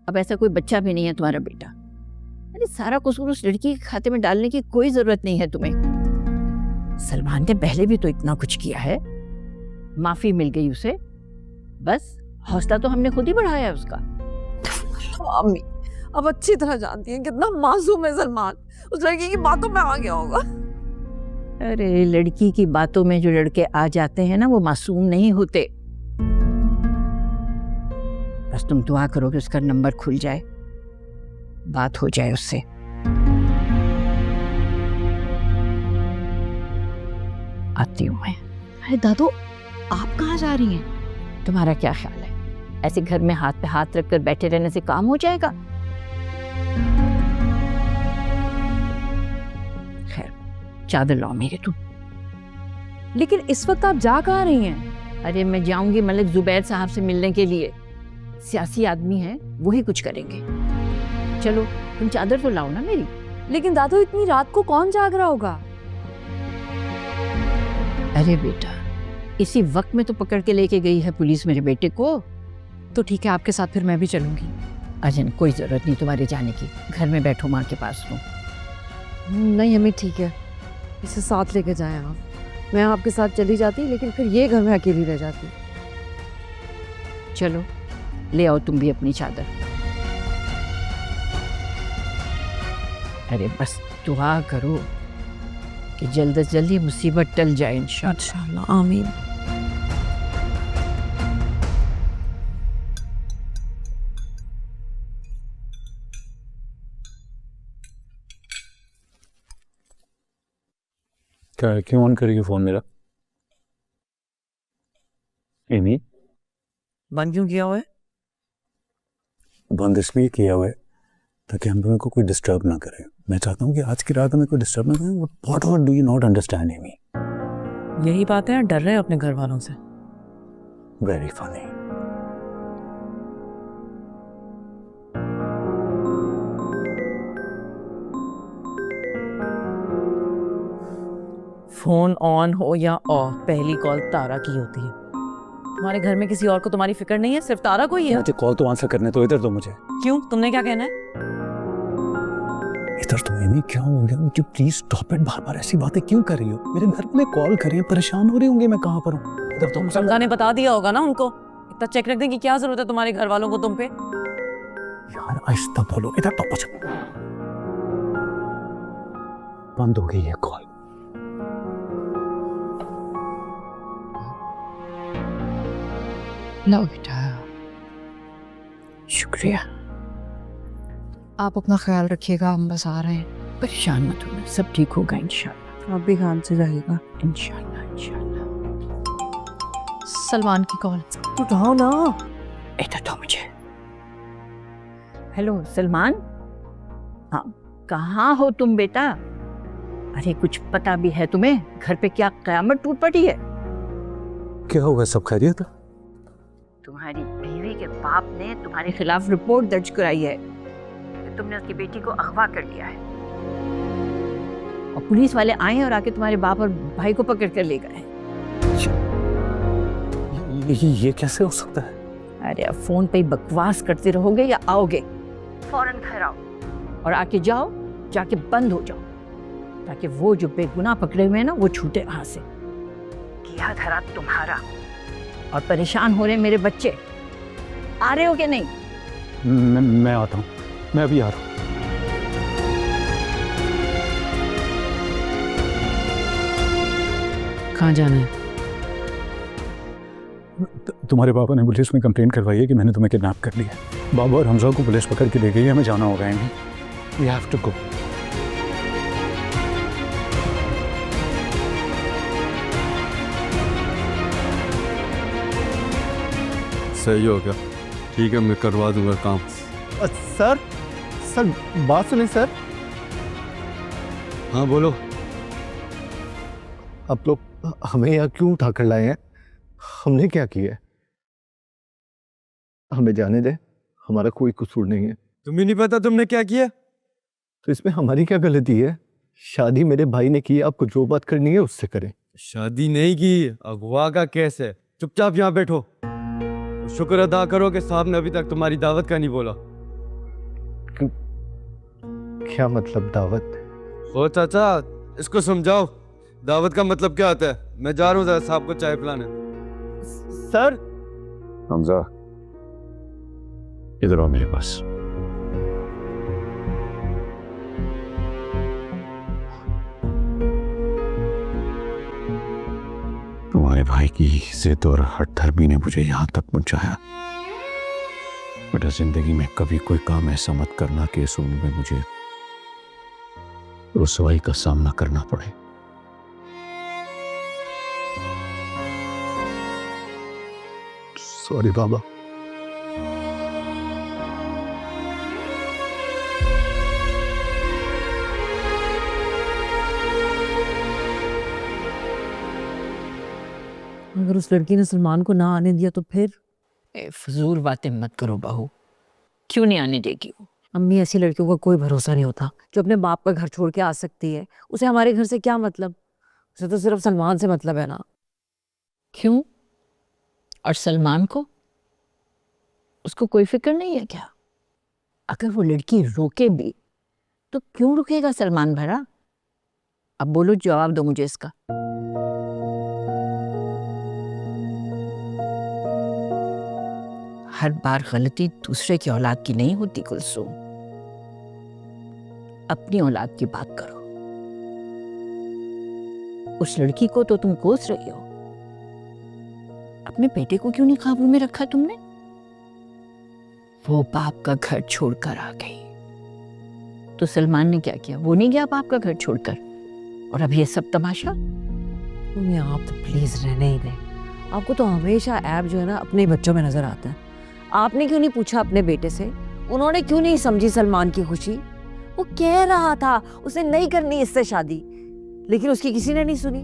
अब ऐसा कोई बच्चा भी नहीं है तुम्हारा बेटा। अरे सारा कसूर उस लड़की के खाते में डालने की कोई जरूरत नहीं है तुम्हें। सलमान ने पहले भी तो इतना कुछ किया है, माफी मिल गई उसे, बस हौसला तो हमने खुद ही बढ़ाया उसका। अम्मी अब अच्छी तरह जानती हैं कितना मासूम है सलमान, उस लड़की की बातों में आ गया होगा। अरे लड़की की बातों में जो लड़के आ जाते हैं ना वो मासूम नहीं होते। बस तुम दुआ करो कि उसका नंबर खुल जाए, बात हो जाए उससे। आती हूँ मैं। अरे दादू आप कहाँ जा रही हैं? तुम्हारा क्या ख्याल है, ऐसे घर में हाथ पे हाथ रखकर बैठे रहने से काम हो जाएगा? खैर चादर लाओ मेरे तुम। लेकिन इस वक्त आप जा कहाँ रही हैं? अरे मैं जाऊंगी मलिक जुबैर साहब से मिलने के लिए, सियासी आदमी हैं, वो ही कुछ करेंगे। चलो तुम चादर तो लाओ ना मेरी। लेकिन दादू इतनी रात को कौन जाग रहा होगा? अरे बेटा इसी वक्त में तो पकड़ के लेके गई है पुलिस मेरे बेटे को। तो ठीक है आपके साथ फिर मैं भी चलूंगी। अजन कोई जरूरत नहीं तुम्हारे जाने की, घर में बैठो माँ के पास तुम। नहीं अम्मी ठीक है, इसे साथ लेके जाएं आप। मैं आपके साथ चली जाती लेकिन फिर ये घर में अकेली रह जाती। चलो ले आओ तुम भी अपनी चादर। अरे बस दुआ करो कि जल्द से जल्द ये मुसीबत टल जाए इंशाअल्लाह। आमीन। क्या क्यों ऑन करेगी फोन मेरा? एमी बंद क्यों किया हुआ है? बंद इसलिए किया हुआ है ताकि हम लोगों को कोई डिस्टर्ब ना करे। मैं चाहता हूँ कि आज की रात हमें कोई डिस्टर्ब ना करे। What do you not understand Amy? यही बात है, डर रहे हैं अपने घर वालों से। Very funny. फोन ऑन हो या ऑफ, पहली कॉल तारा की होती है। तुम्हारे घर में किसी और को तुम्हारी फिक्र नहीं है, सिर्फ तारा को ही है। मुझे कॉल तो आंसर करने तो इधर दो मुझे। क्यों, तुमने क्या कहना है? इधर तो एमी क्या हो गया? मुझे प्लीज स्टॉप इट। बार बार ऐसी बातें क्यों कर रही हो? मेरे घर में कॉल करें, परेशान हो रही होंगे मैं कहाँ पर हूँ। इधर तो समझा ने बता दिया होगा ना उनको। इतना चेक रखने की क्या जरूरत है तुम्हारे घर वालों को तुम पे? यार आहिस्ता बोलो। इधर तो बच। बंद हो गई ये कॉल। लो बेटा, शुक्रिया। आप अपना ख्याल रखिएगा, हम बस आ रहे हैं। परेशान मत होना, सब ठीक होगा इंशाल्लाह। आप भी ध्यान से रहिएगा। इंशाल्लाह इंशाल्लाह। सलमान की कॉल उठाओ ना। इधर दो मुझे। हेलो सलमान। हाँ कहाँ हो तुम बेटा? अरे कुछ पता भी है तुम्हें घर पे क्या कयामत टूट पड़ी है? क्या हुआ? सब खैरियत? तुम्हारी बीवी के बाप ने तुम्हारे खिलाफ रिपोर्ट दर्ज कराई है कि तुमने उसकी बेटी को अगवा कर लिया है, और पुलिस वाले आए और आके तुम्हारे बाप और भाई को पकड़ कर ले गए। ये कैसे हो सकता है? अरे अब फोन पे ही बकवास करते रहोगे या आओगे? फौरन घर आओ और आके जाओ, जाके बंद हो जाओ, ताकि वो जो बेगुनाह पकड़े हुए हैं ना वो छूटे वहां से। किया धरा तुम्हारा, और परेशान हो रहे मेरे बच्चे। आ रहे हो कि नहीं? मैं आता हूँ, मैं अभी आ रहा हूँ। कहाँ जाना है? तुम्हारे पापा ने पुलिस में कंप्लेंट करवाई है कि मैंने तुम्हें किडनैप कर लिया है। बाबा और हमजा को पुलिस पकड़ के ले गई है, हमें जाना होगा। We have to go. सही हो गया, ठीक है मैं करवा दूंगा काम। सर बात सुनिए सर। हाँ बोलो। आप लोग हमें यहाँ क्यों उठा कर लाए हैं? हमने क्या किया है? हमें जाने दे, हमारा कोई कसूर नहीं है। तुम्हें नहीं पता तुमने क्या किया? तो इसमें हमारी क्या गलती है? शादी मेरे भाई ने की, आपको जो बात करनी है उससे करें। शादी नहीं की, अगवा का केस है। चुपचाप यहाँ बैठो, शुक्र अदा करो कि साहब ने अभी तक तुम्हारी दावत का नहीं बोला। क्या मतलब दावत? ओ चाचा, इसको समझाओ दावत का मतलब क्या होता है। मैं जा रहा हूँ जरा साहब को चाय पिलाने। सर हमजा, इधर आओ मेरे पास। तुम्हारे भाई की जिद और हठधर्मी ने मुझे यहां तक पहुंचाया। बेटा, जिंदगी में कभी कोई काम ऐसा मत करना कि इस उम्र में मुझे रुसवाई का सामना करना पड़े। सॉरी बाबा। अगर उस लड़की ने सलमान को ना आने दिया तो फिर? फजूल बातें मत करो बहू, क्यों नहीं आने देगी वो? अम्मी, ऐसी लड़कियों का कोई भरोसा नहीं होता जो अपने बाप का घर छोड़ के आ सकती है। उसे हमारे घर से क्या मतलब? उसे तो सिर्फ सलमान से मतलब है ना। क्यों? और सलमान को, उसको कोई फिक्र नहीं है क्या? अगर वो लड़की रोके भी तो क्यों रुकेगा सलमान भरा? अब बोलो, जवाब दो मुझे इसका। हर बार गलती दूसरे की औलाद की नहीं होती कुलसूम, अपनी औलाद की बात करो। उस लड़की को तो तुम कोस रही हो, अपने बेटे को क्यों नहीं काबू में रखा तुमने? वो बाप का घर छोड़कर आ गई, तो सलमान ने क्या किया? वो नहीं गया बाप का घर छोड़कर, और अब ये सब तमाशा। मम्मी, आप तो प्लीज रहने ही दें। आपको तो हमेशा ऐप जो है ना अपने बच्चों में नजर आता है। आपने क्यों नहीं पूछा अपने बेटे से? उन्होंने क्यों नहीं समझी सलमान की खुशी? वो कह रहा था उसे नहीं करनी इससे शादी, लेकिन उसकी किसी ने नहीं सुनी।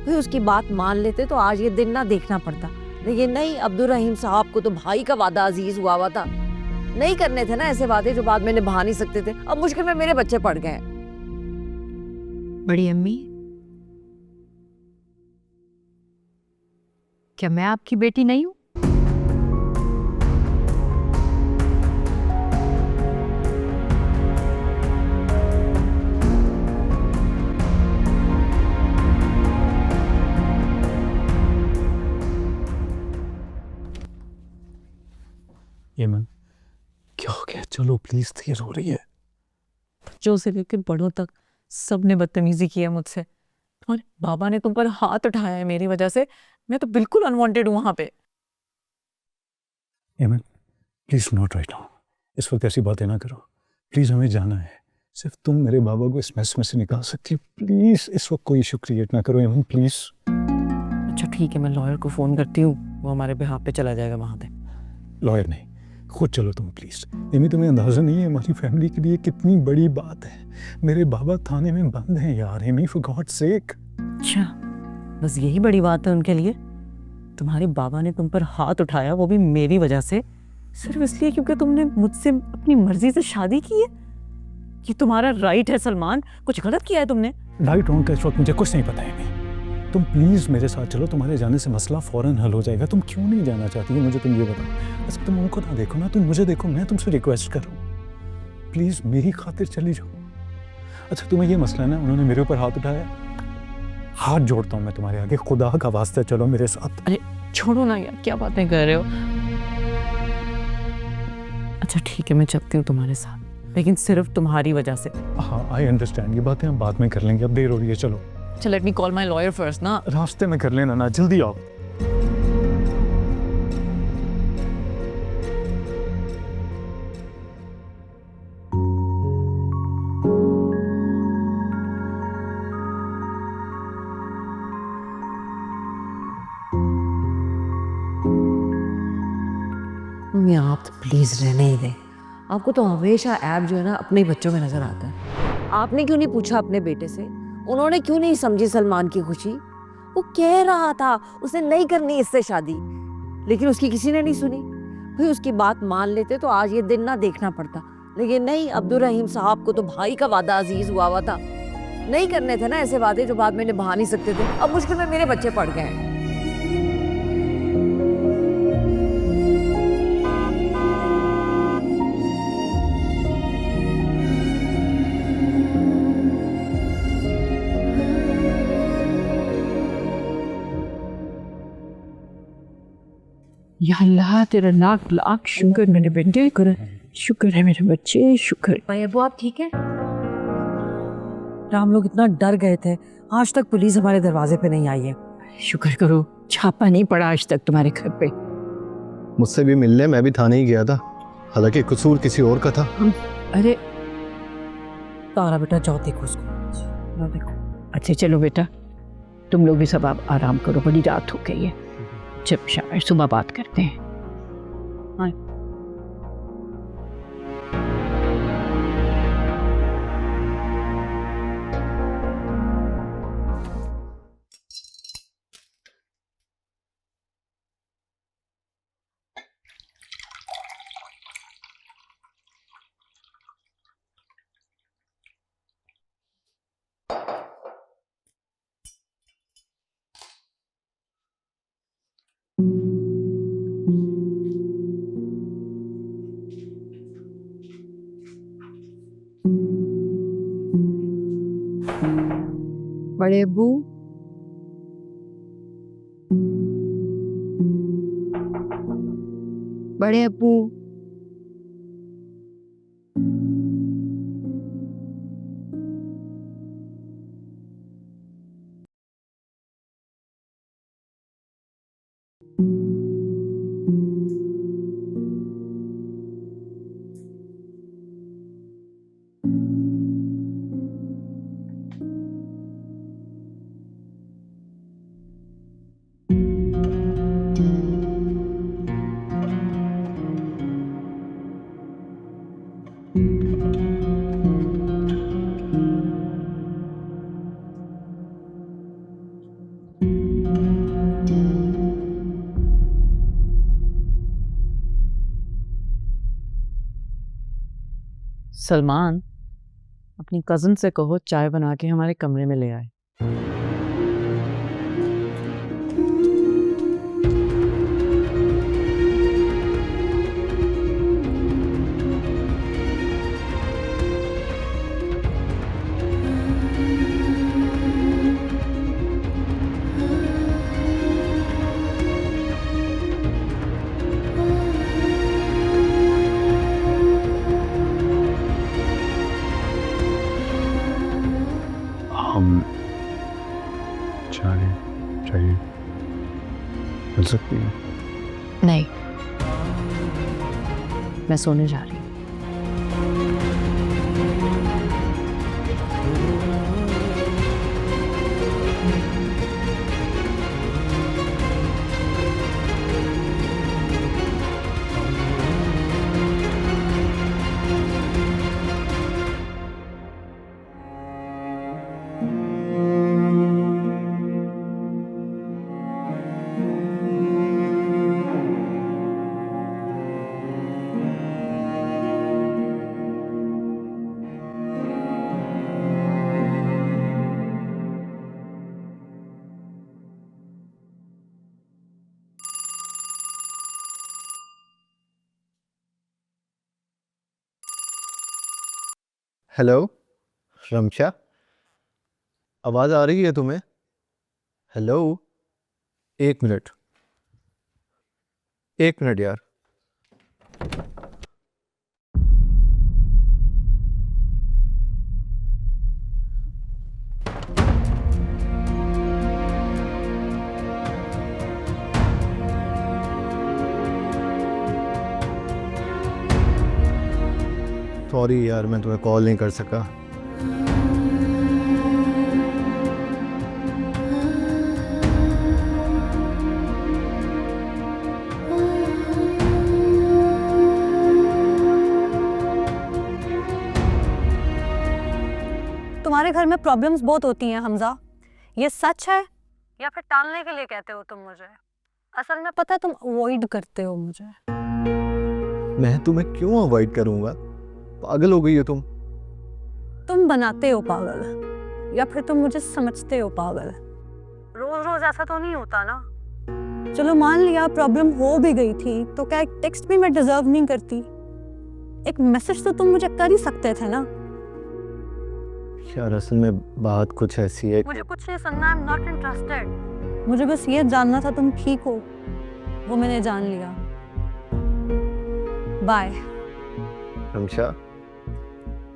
भाई उसकी बात मान लेते तो आज ये दिन ना देखना पड़ता, लेकिन नहीं। अब्दुल रहीम साहब को तो भाई का वादा अजीज हुआ था। नहीं करने थे ना ऐसे वादे जो बाद में निभा नहीं सकते थे। अब मुश्किल में मेरे बच्चे पड़ गए। बड़ी अम्मी, क्या मैं आपकी बेटी नहीं हूं? यमन, क्या हो गया? चलो प्लीज, देर हो रही है। बच्चों से लेकर बड़ों तक सब ने बदतमीजी की है मुझसे। तुम्हारे बाबा ने तुम पर हाथ उठाया है मेरी वजह से। मैं तो बिल्कुल अनवांटेड हूं वहां पे। Yemen, please not right now. इस वक्त ऐसी बातें ना करो प्लीज। हमें जाना है। सिर्फ तुम मेरे बाबा को इस मैस में से निकाल सकती हो। प्लीज इस वक्त कोई इशू क्रिएट ना करो यमन, प्लीज। अच्छा ठीक है, मैं लॉयर को फोन करती हूँ, वो हमारे बिहाफ पे चला जाएगा वहां पे। लॉयर नहीं, खुद चलो तुम प्लीज। एमी, तुम्हें अंदाजा नहीं है हमारी फैमिली के लिए कितनी बड़ी बात है। मेरे बाबा थाने में बंद हैं यार। Amy, for God sake. अच्छा, बस यही बड़ी बात है उनके लिए? तुम्हारे बाबा ने तुम पर हाथ उठाया, वो भी मेरी वजह से, सिर्फ इसलिए क्योंकि तुमने मुझसे अपनी मर्जी से शादी की है? ये तुम्हारा राइट है सलमान, कुछ गलत किया है तुमने? राइट रॉन्ग का इस वक्त मुझे कुछ नहीं पता है। तुम प्लीज मेरे साथ चलो, तुम्हारे जाने से मसला फौरन हल हो जाएगा। तुम क्यों नहीं जाना चाहती हो मुझे तुम ये बताओ। अच्छा, तुम उनको ना देखो ना, तुम मुझे देखो। मैं तुमसे रिक्वेस्ट कर रहा हूँ, प्लीज मेरी खातिर चली जाओ। अच्छा, तुम्हें ये मसला है ना, उन्होंने मेरे ऊपर हाथ उठाया। हाथ जोड़ता हूँ मैं तुम्हारे आगे, खुदा का वास्ता चलो मेरे साथ। अरे छोड़ो ना यार, क्या बातें कर रहे हो। अच्छा ठीक है, मैं चलती हूँ तुम्हारे साथ, लेकिन सिर्फ तुम्हारी वजह से। हाँ, आई अंडरस्टैंड। ये बातें हम बाद में कर लेंगे, अब देर हो रही है। चलो अच्छा, let me call my lawyer first ना। रास्ते में कर लेना ना, जल्दी आओ। मम्मी, आप तो प्लीज रहने ही दें। आपको तो हमेशा ऐप जो है ना अपने बच्चों में नजर आता है। आपने क्यों नहीं पूछा अपने बेटे से? उन्होंने क्यों नहीं समझी सलमान की खुशी? वो कह रहा था उसे नहीं करनी इससे शादी, लेकिन उसकी किसी ने नहीं सुनी। भाई उसकी बात मान लेते तो आज ये दिन ना देखना पड़ता, लेकिन नहीं। अब्दुल रहीम साहब को तो भाई का वादा अजीज हुआ था। नहीं करने थे ना ऐसे वादे जो बाद में निभा नहीं सकते थे। अब मुश्किल में मेरे बच्चे पड़ गए। या अल्लाह तेरा लाख लाख शुक्र मेरे बेटे, शुक्र है मेरे बच्चे, शुक्र। भाई अबू आप ठीक है? हम लोग इतना डर गए थे, आज तक पुलिस हमारे दरवाजे पे नहीं आई है। शुक्र करो छापा नहीं पड़ा आज तक तुम्हारे घर पे। मुझसे भी मिलने मैं भी थाने ही गया था, हालांकि कसूर किसी और का था। अरे तारा बेटा जाओ देखो उसको, देखो। अच्छा चलो बेटा, तुम लोग भी सब आप आराम करो, बड़ी रात हो गई है। जब शाम सुबह बात करते हैं। हाँ। बड़े अबू, बड़े अबू, सलमान, अपनी कज़न से कहो चाय बना के हमारे कमरे में ले आए। हम चाय चाहिए, मिल सकती है? नहीं, मैं सोने जा रही हूँ। हेलो रमशा, आवाज आ रही है तुम्हें? हेलो, एक मिनट यार। सॉरी यार, मैं तुम्हें कॉल नहीं कर सका। तुम्हारे घर में प्रॉब्लम्स बहुत होती हैं हमजा, ये सच है या फिर टालने के लिए कहते हो तुम मुझे? असल में पता है तुम अवॉइड करते हो मुझे। मैं तुम्हें क्यों अवॉइड करूंगा? पागल हो गई हो तुम बनाते हो पागल या फिर तुम मुझे समझते हो पागल? रोज रोज ऐसा तो नहीं होता ना। चलो मान लिया प्रॉब्लम हो भी गई थी, तो क्या एक टेक्स्ट भी मैं डिजर्व नहीं करती? एक मैसेज तो तुम मुझे कर ही सकते थे ना। यार असल में बात कुछ ऐसी है। मुझे कुछ नहीं सुनना, आई एम नॉट इंटरेस्टेड। मुझे बस ये जानना था तुम ठीक हो। वो मैंने जान लिया। बाय। हमशा,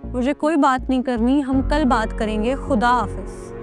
मुझे कोई बात नहीं करनी, हम कल बात करेंगे। खुदा हाफिज।